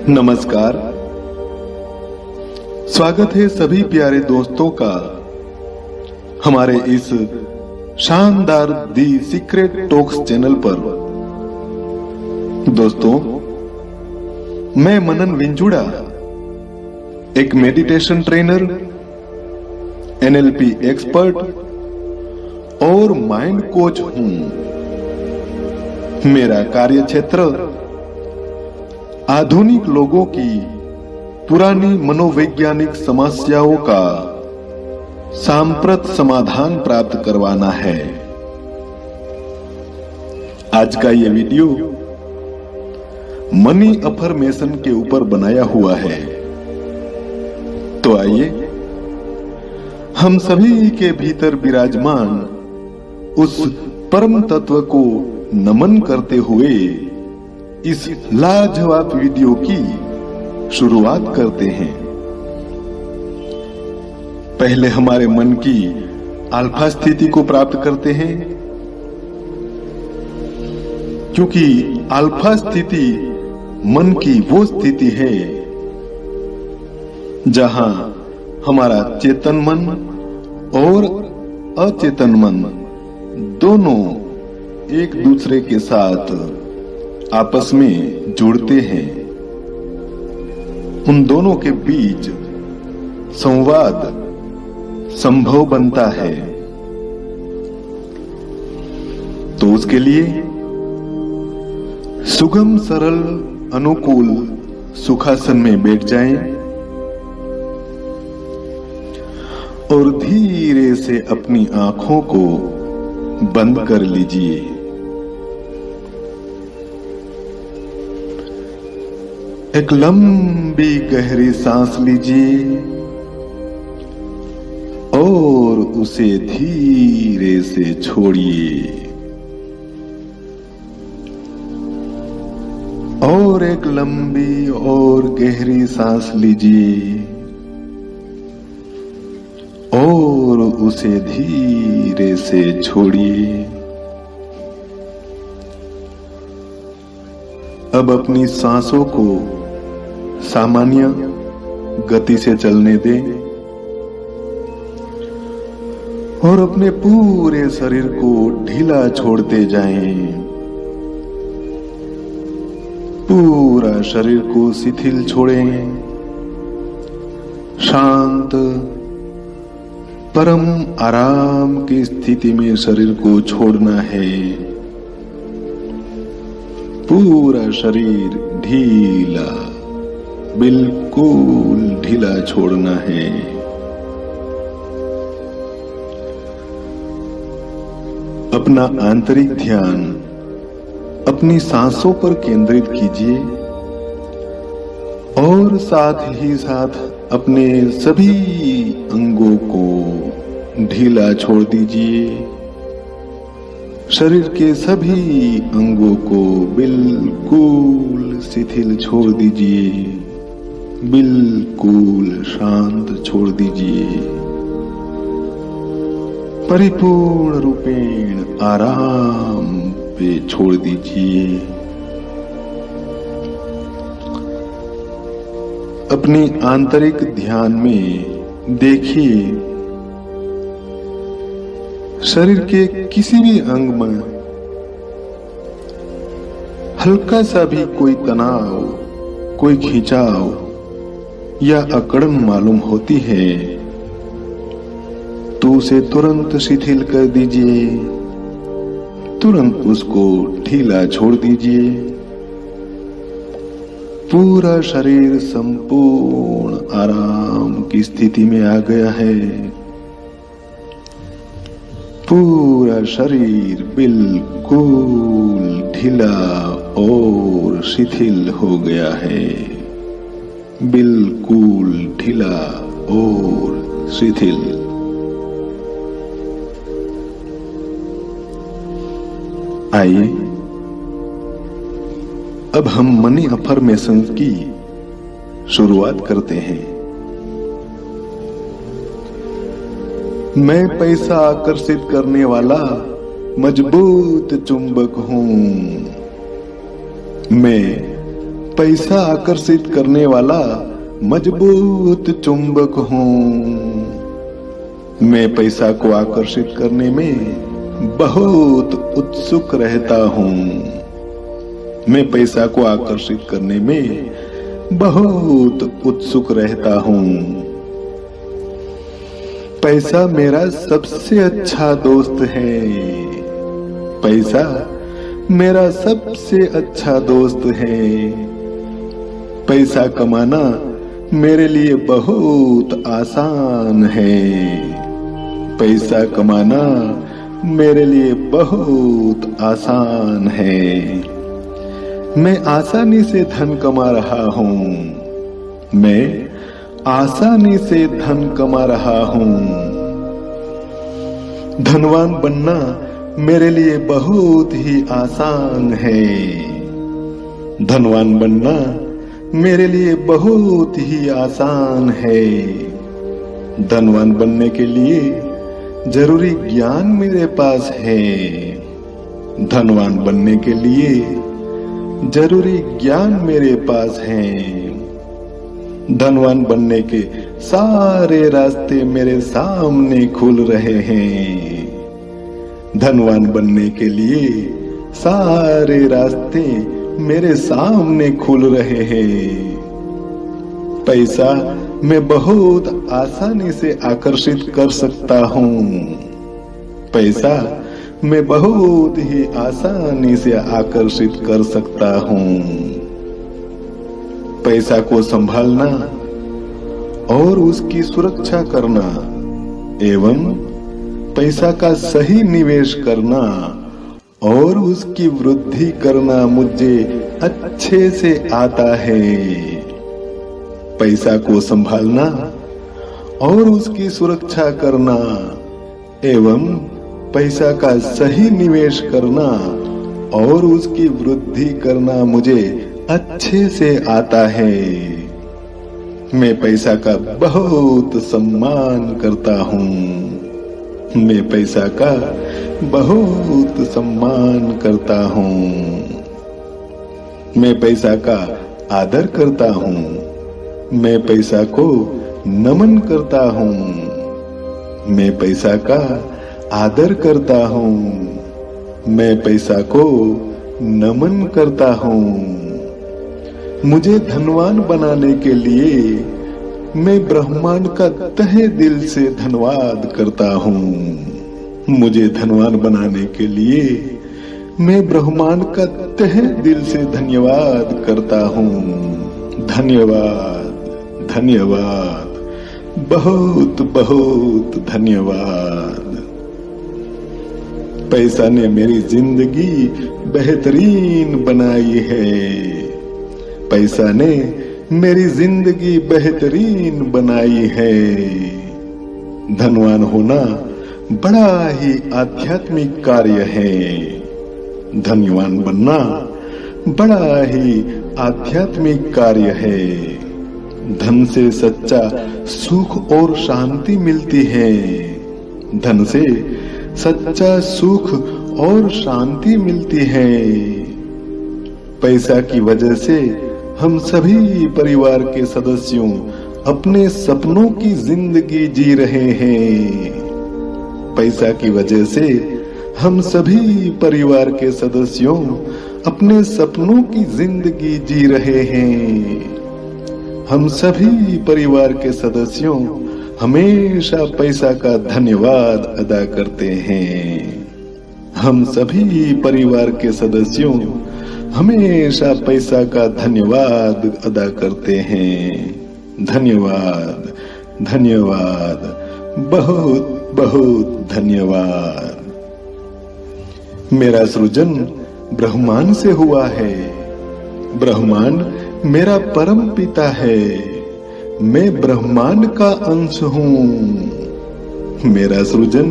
नमस्कार। स्वागत है सभी प्यारे दोस्तों का हमारे इस शानदार दी सीक्रेट टॉक्स चैनल पर। दोस्तों, मैं मनन विंजुड़ा, एक मेडिटेशन ट्रेनर, NLP एक्सपर्ट और माइंड कोच हूं। मेरा कार्य क्षेत्र आधुनिक लोगों की पुरानी मनोवैज्ञानिक समस्याओं का सांप्रत समाधान प्राप्त करवाना है। आज का यह वीडियो मनी अफर्मेशन के ऊपर बनाया हुआ है। तो आइए हम सभी के भीतर विराजमान उस परम तत्व को नमन करते हुए इस लाजवाब वीडियो की शुरुआत करते हैं। पहले हमारे मन की अल्फा स्थिति को प्राप्त करते हैं, क्योंकि अल्फा स्थिति मन की वो स्थिति है जहां हमारा चेतन मन और अचेतन मन दोनों एक दूसरे के साथ आपस में जुड़ते हैं। उन दोनों के बीच संवाद संभव बनता है। तो उसके लिए सुगम, सरल, अनुकूल सुखासन में बैठ जाएं और धीरे से अपनी आंखों को बंद कर लीजिए। एक लंबी गहरी सांस लीजिए और उसे धीरे से छोड़िए। और एक लंबी और गहरी सांस लीजिए और उसे धीरे से छोड़िए। अब अपनी सांसों को सामान्य गति से चलने दें और अपने पूरे शरीर को ढीला छोड़ते जाएं। पूरा शरीर को शिथिल छोड़ें। शांत, परम आराम की स्थिति में शरीर को छोड़ना है। पूरा शरीर ढीला, बिल्कुल ढीला छोड़ना है। अपना आंतरिक ध्यान अपनी सांसों पर केंद्रित कीजिए और साथ ही साथ अपने सभी अंगों को ढीला छोड़ दीजिए। शरीर के सभी अंगों को बिल्कुल शिथिल छोड़ दीजिए, बिल्कुल शांत छोड़ दीजिए। परिपूर्ण रूपेण आराम पे छोड़ दीजिए। अपनी आंतरिक ध्यान में देखिए शरीर के किसी भी अंग में हल्का सा भी कोई तनाव, कोई खिंचाव या अकड़न मालूम होती है तो उसे तुरंत शिथिल कर दीजिए, तुरंत उसको ढीला छोड़ दीजिए। पूरा शरीर संपूर्ण आराम की स्थिति में आ गया है। पूरा शरीर बिल्कुल ढीला और शिथिल हो गया है। बिल्कुल ढीला और शिथिल। आइए अब हम मनी अफर्मेशन की शुरुआत करते हैं। मैं पैसा आकर्षित करने वाला मजबूत चुंबक हूं। मैं पैसा आकर्षित करने वाला मजबूत चुंबक हूँ। मैं पैसा को आकर्षित करने में बहुत उत्सुक रहता हूँ। मैं पैसा को आकर्षित करने में बहुत उत्सुक रहता हूँ। पैसा मेरा सबसे अच्छा दोस्त है। पैसा मेरा सबसे अच्छा दोस्त है। पैसा कमाना मेरे लिए बहुत आसान है। पैसा कमाना मेरे लिए बहुत आसान है। मैं आसानी से धन कमा रहा हूँ। मैं आसानी से धन कमा रहा हूँ। धनवान बनना मेरे लिए बहुत ही आसान है। धनवान बनना मेरे लिए बहुत ही आसान है। धनवान बनने के लिए जरूरी ज्ञान मेरे पास है। धनवान बनने के लिए जरूरी ज्ञान मेरे पास है। धनवान बनने के सारे रास्ते मेरे सामने खुल रहे हैं। धनवान बनने के लिए सारे रास्ते मेरे सामने खुल रहे हैं। पैसा मैं बहुत आसानी से आकर्षित कर सकता हूँ। पैसा मैं बहुत ही आसानी से आकर्षित कर सकता हूँ। पैसा को संभालना और उसकी सुरक्षा करना एवं पैसा का सही निवेश करना और उसकी वृद्धि करना मुझे अच्छे से आता है। पैसा को संभालना और उसकी सुरक्षा करना एवं पैसा का सही निवेश करना और उसकी वृद्धि करना मुझे अच्छे से आता है। मैं पैसा का बहुत सम्मान करता हूँ। मैं पैसा का बहुत सम्मान करता हूँ। मैं पैसा का आदर करता हूँ। मैं पैसा को नमन करता हूँ। मैं पैसा का आदर करता हूँ। मैं पैसा को नमन करता हूँ। मुझे धनवान बनाने के लिए मैं ब्रह्मांड का तहे दिल से धन्यवाद करता हूँ। मुझे धनवान बनाने के लिए मैं ब्रह्मांड का तहे दिल से धन्यवाद करता हूँ। धन्यवाद, धन्यवाद, बहुत बहुत धन्यवाद। पैसा ने मेरी जिंदगी बेहतरीन बनाई है। पैसा ने मेरी जिंदगी बेहतरीन बनाई है। धनवान होना बड़ा ही आध्यात्मिक कार्य है। धनवान बनना बड़ा ही आध्यात्मिक कार्य है। धन से सच्चा सुख और शांति मिलती है। धन से सच्चा सुख और शांति मिलती है। पैसा की वजह से हम सभी परिवार के सदस्यों अपने सपनों की जिंदगी जी रहे हैं। पैसा की वजह से हम सभी परिवार के सदस्यों अपने सपनों की जिंदगी जी रहे हैं। हम सभी परिवार के सदस्यों हमेशा पैसा का धन्यवाद अदा करते हैं। हम सभी परिवार के सदस्यों हमेशा पैसा का धन्यवाद अदा करते हैं। धन्यवाद, धन्यवाद, बहुत बहुत धन्यवाद। मेरा सृजन ब्रह्मांड से हुआ है। ब्रह्मांड मेरा परम पिता है। मैं ब्रह्मांड का अंश हूँ। मेरा सृजन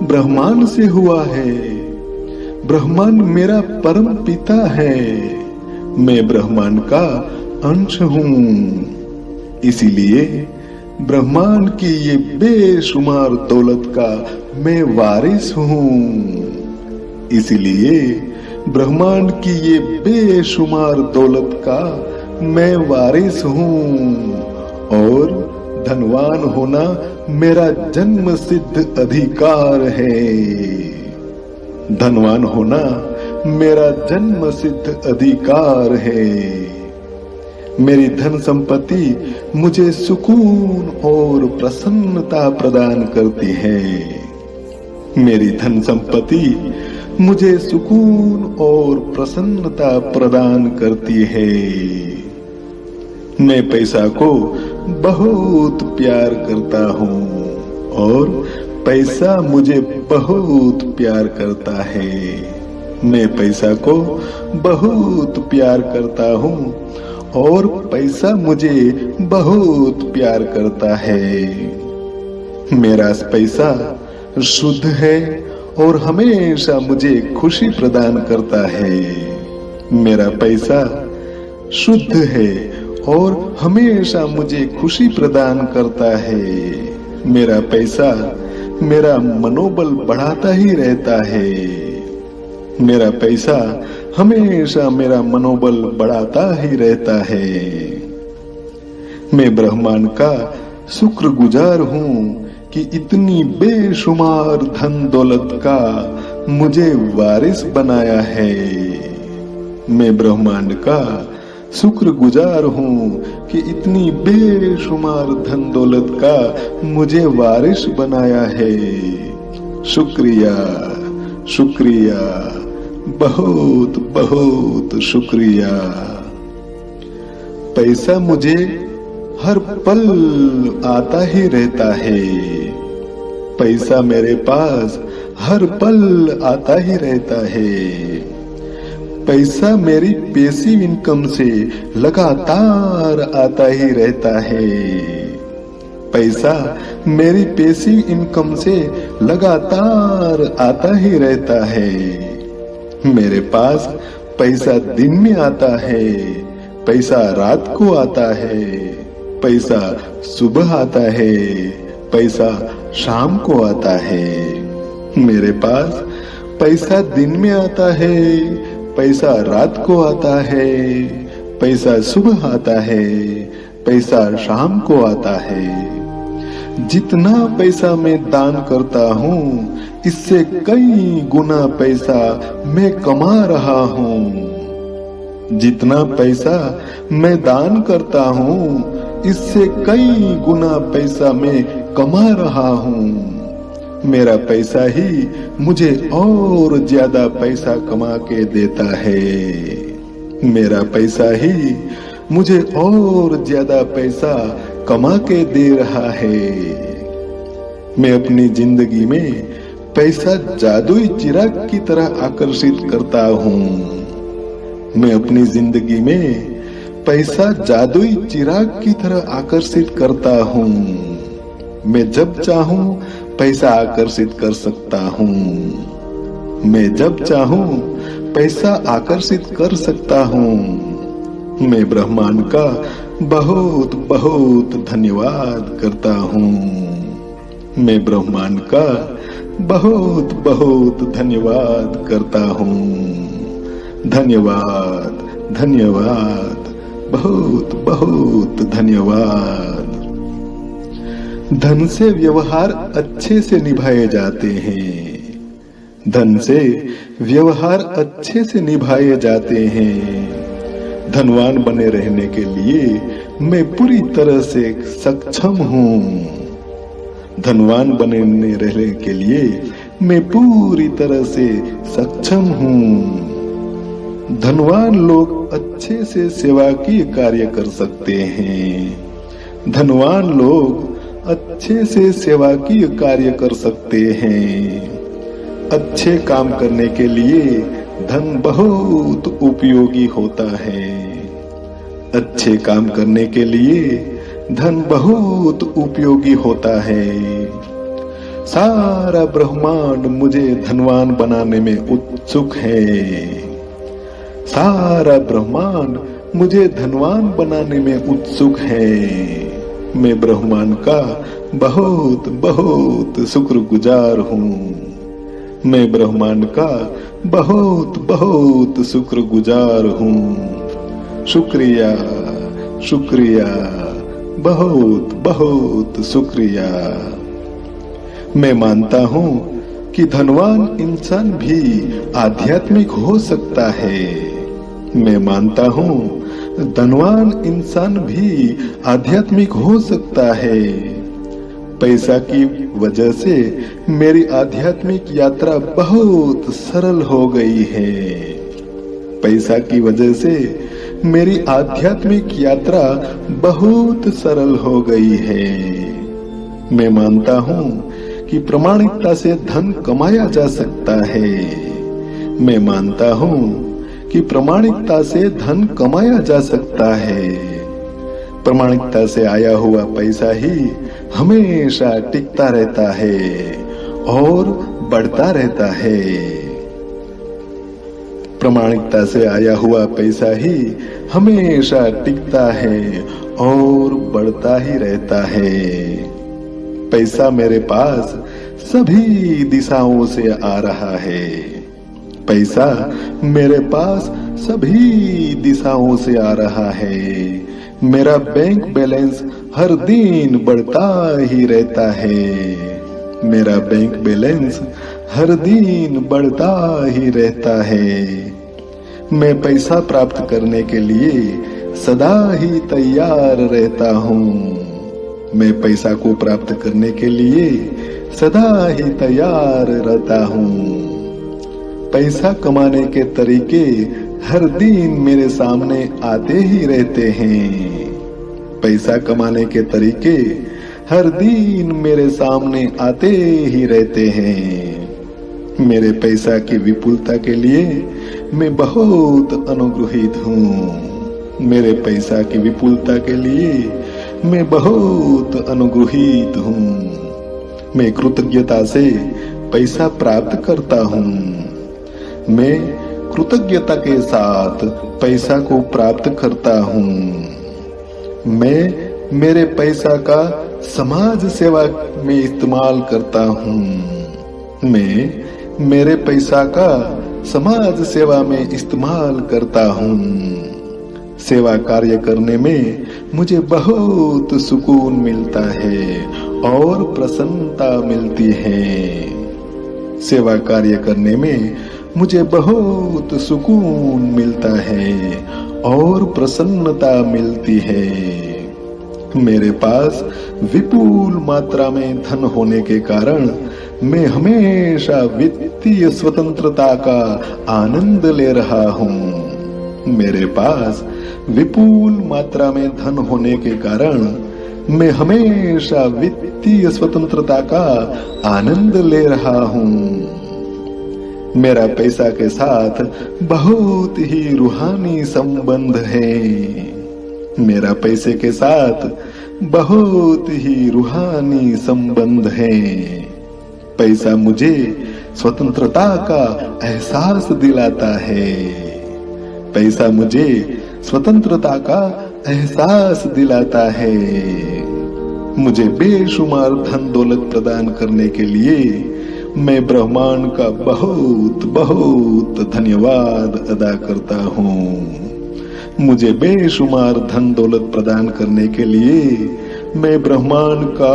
ब्रह्मांड से हुआ है। ब्रह्मांड मेरा परम पिता है। मैं ब्रह्मांड का अंश हूँ। इसीलिए ब्रह्मांड की ये बेशुमार दौलत का मैं वारिस हूँ। इसीलिए ब्रह्मांड की ये बेशुमार दौलत का मैं वारिस हूँ और धनवान होना मेरा जन्म सिद्ध अधिकार है। धनवान होना मेरा जन्म सिद्ध अधिकार है। मेरी धन संपत्ति मुझे सुकून और प्रसन्नता प्रदान करती है। मेरी धन संपत्ति मुझे सुकून और प्रसन्नता प्रदान करती है। मैं पैसा को बहुत प्यार करता हूँ और पैसा मुझे बहुत प्यार करता है। मैं पैसा को बहुत प्यार करता हूँ और पैसा मुझे बहुत प्यार करता है। मेरा पैसा शुद्ध है और हमेशा मुझे खुशी प्रदान करता है। मेरा पैसा शुद्ध है और हमेशा मुझे खुशी प्रदान करता है। मेरा पैसा मेरा मनोबल बढ़ाता ही रहता है। मेरा पैसा हमेशा मेरा मनोबल बढ़ाता ही रहता है। मैं ब्रह्मांड का शुक्रगुजार हूँ कि इतनी बेशुमार धन दौलत का मुझे वारिस बनाया है। मैं ब्रह्मांड का शुक्रगुजार हूँ कि इतनी बेशुमार धन दौलत का मुझे वारिस बनाया है। शुक्रिया, शुक्रिया, बहुत बहुत शुक्रिया। पैसा मुझे हर पल आता ही रहता है। पैसा मेरे पास हर पल आता ही रहता है। पैसा मेरी पैसिव इनकम से लगातार आता ही रहता है। पैसा मेरी पैसिव इनकम से लगातार आता ही रहता है। मेरे पास पैसा दिन में आता है, पैसा रात को आता है, पैसा सुबह आता है, पैसा शाम को आता है। मेरे पास पैसा दिन में आता है, पैसा रात को आता है, पैसा सुबह आता है, पैसा शाम को आता है। जितना पैसा मैं दान करता हूँ इससे कई गुना पैसा मैं कमा रहा हूँ। जितना पैसा मैं दान करता हूँ इससे कई गुना पैसा मैं कमा रहा हूँ। मेरा पैसा ही मुझे और ज्यादा पैसा कमा के देता है। मेरा पैसा ही मुझे और ज्यादा पैसा कमा के दे रहा है। मैं अपनी जिंदगी में पैसा जादुई चिराग की तरह आकर्षित करता हूँ। मैं अपनी जिंदगी में पैसा जादुई चिराग की तरह आकर्षित करता हूँ। मैं जब चाहूँ पैसा आकर्षित कर सकता हूँ। मैं जब चाहूँ पैसा आकर्षित कर सकता हूँ। मैं ब्रह्मांड का बहुत बहुत धन्यवाद करता हूँ। मैं ब्रह्मांड का बहुत बहुत धन्यवाद करता हूँ। धन्यवाद, धन्यवाद, बहुत बहुत धन्यवाद। धन से व्यवहार अच्छे से निभाए जाते हैं। धन से व्यवहार अच्छे से निभाए जाते हैं। धनवान बने रहने के लिए मैं पूरी तरह से सक्षम हूँ। धनवान बने रहने के लिए मैं पूरी तरह से सक्षम हूँ। धनवान लोग अच्छे से सेवाकीय कार्य कर सकते हैं। धनवान लोग अच्छे से सेवाकीय कार्य कर सकते हैं। अच्छे काम करने के लिए धन बहुत उपयोगी होता है। अच्छे काम करने के लिए धन बहुत उपयोगी होता है। सारा ब्रह्मांड मुझे धनवान बनाने में उत्सुक है। सारा ब्रह्मांड मुझे धनवान बनाने में उत्सुक है। मैं ब्रह्मांड का बहुत बहुत शुक्रगुजार हूँ। मैं ब्रह्मांड का बहुत बहुत शुक्रगुजार हूँ। शुक्रिया, शुक्रिया, बहुत बहुत शुक्रिया। मैं मानता हूँ कि धनवान इंसान भी आध्यात्मिक हो सकता है। मैं मानता हूँ धनवान इंसान भी आध्यात्मिक हो सकता है। पैसा की वजह से मेरी आध्यात्मिक यात्रा बहुत सरल हो गई है। पैसा की वजह से मेरी आध्यात्मिक यात्रा बहुत सरल हो गई है। मैं मानता हूँ कि प्रामाणिकता से धन कमाया जा सकता है। मैं मानता हूँ कि प्रामाणिकता से धन कमाया जा सकता है। प्रामाणिकता से आया हुआ पैसा ही हमेशा टिकता रहता है और बढ़ता रहता है। प्रामाणिकता से आया हुआ पैसा ही हमेशा टिकता है और बढ़ता ही रहता है। पैसा मेरे पास सभी दिशाओं से आ रहा है। पैसा मेरे पास सभी दिशाओं से आ रहा है। मेरा बैंक बैलेंस हर दिन बढ़ता ही रहता है। मेरा बैंक बैलेंस हर दिन बढ़ता ही रहता है। मैं पैसा प्राप्त करने के लिए सदा ही तैयार रहता हूँ। मैं पैसा को प्राप्त करने के लिए सदा ही तैयार रहता हूँ। पैसा कमाने के तरीके हर दिन मेरे सामने आते ही रहते हैं। पैसा कमाने के तरीके हर दिन मेरे सामने आते ही रहते हैं। मेरे पैसा की विपुलता के लिए मैं बहुत अनुग्रहित हूँ। मेरे पैसा की विपुलता के लिए मैं बहुत अनुग्रहित हूँ। मैं कृतज्ञता से पैसा प्राप्त करता हूँ। मैं कृतज्ञता के साथ पैसा को प्राप्त करता हूँ। मैं मेरे पैसा का समाज सेवा में इस्तेमाल करता हूँ। मैं मेरे पैसा का समाज सेवा में इस्तेमाल करता हूँ। सेवा कार्य करने में मुझे बहुत सुकून मिलता है और प्रसन्नता मिलती है। सेवा कार्य करने में मुझे बहुत सुकून मिलता है और प्रसन्नता मिलती है। मेरे पास विपुल मात्रा में धन होने के कारण मैं हमेशा वित्तीय स्वतंत्रता का आनंद ले रहा हूँ। मेरे पास विपुल मात्रा में धन होने के कारण मैं हमेशा वित्तीय स्वतंत्रता का आनंद ले रहा हूँ। मेरा पैसा के साथ बहुत ही रूहानी संबंध है। मेरा पैसे के साथ बहुत ही रूहानी संबंध है। पैसा मुझे स्वतंत्रता का एहसास दिलाता है। पैसा मुझे स्वतंत्रता का एहसास दिलाता है। मुझे बेशुमार धन दौलत प्रदान करने के लिए मैं ब्रह्मांड का बहुत बहुत धन्यवाद अदा करता हूँ। मुझे बेशुमार धन दौलत प्रदान करने के लिए मैं ब्रह्मांड का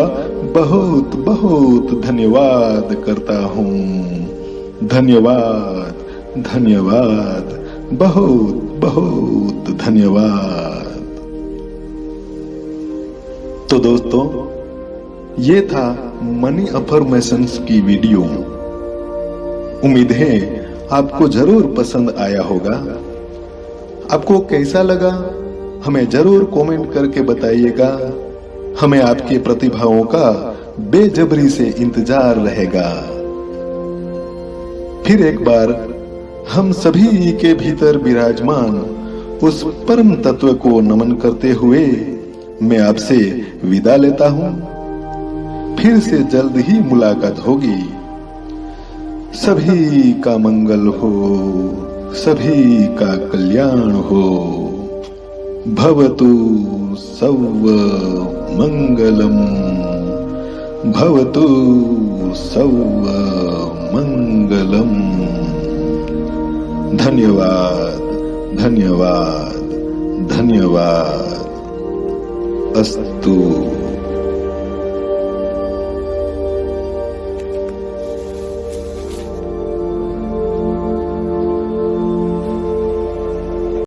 बहुत बहुत धन्यवाद करता हूँ। धन्यवाद, धन्यवाद, बहुत बहुत धन्यवाद। तो दोस्तों, ये था मनी अफर्मेशंस की वीडियो। उम्मीद है आपको जरूर पसंद आया होगा। आपको कैसा लगा हमें जरूर कमेंट करके बताइएगा। हमें आपके प्रतिभाओं का बेजबरी से इंतजार रहेगा। फिर एक बार हम सभी के भीतर विराजमान उस परम तत्व को नमन करते हुए मैं आपसे विदा लेता हूं। फिर से जल्द ही मुलाकात होगी। सभी का मंगल हो, सभी का कल्याण हो। भवतु सर्व मंगलम। भवतु सर्वमंगलम। धन्यवाद, धन्यवाद, धन्यवाद। अस्तु।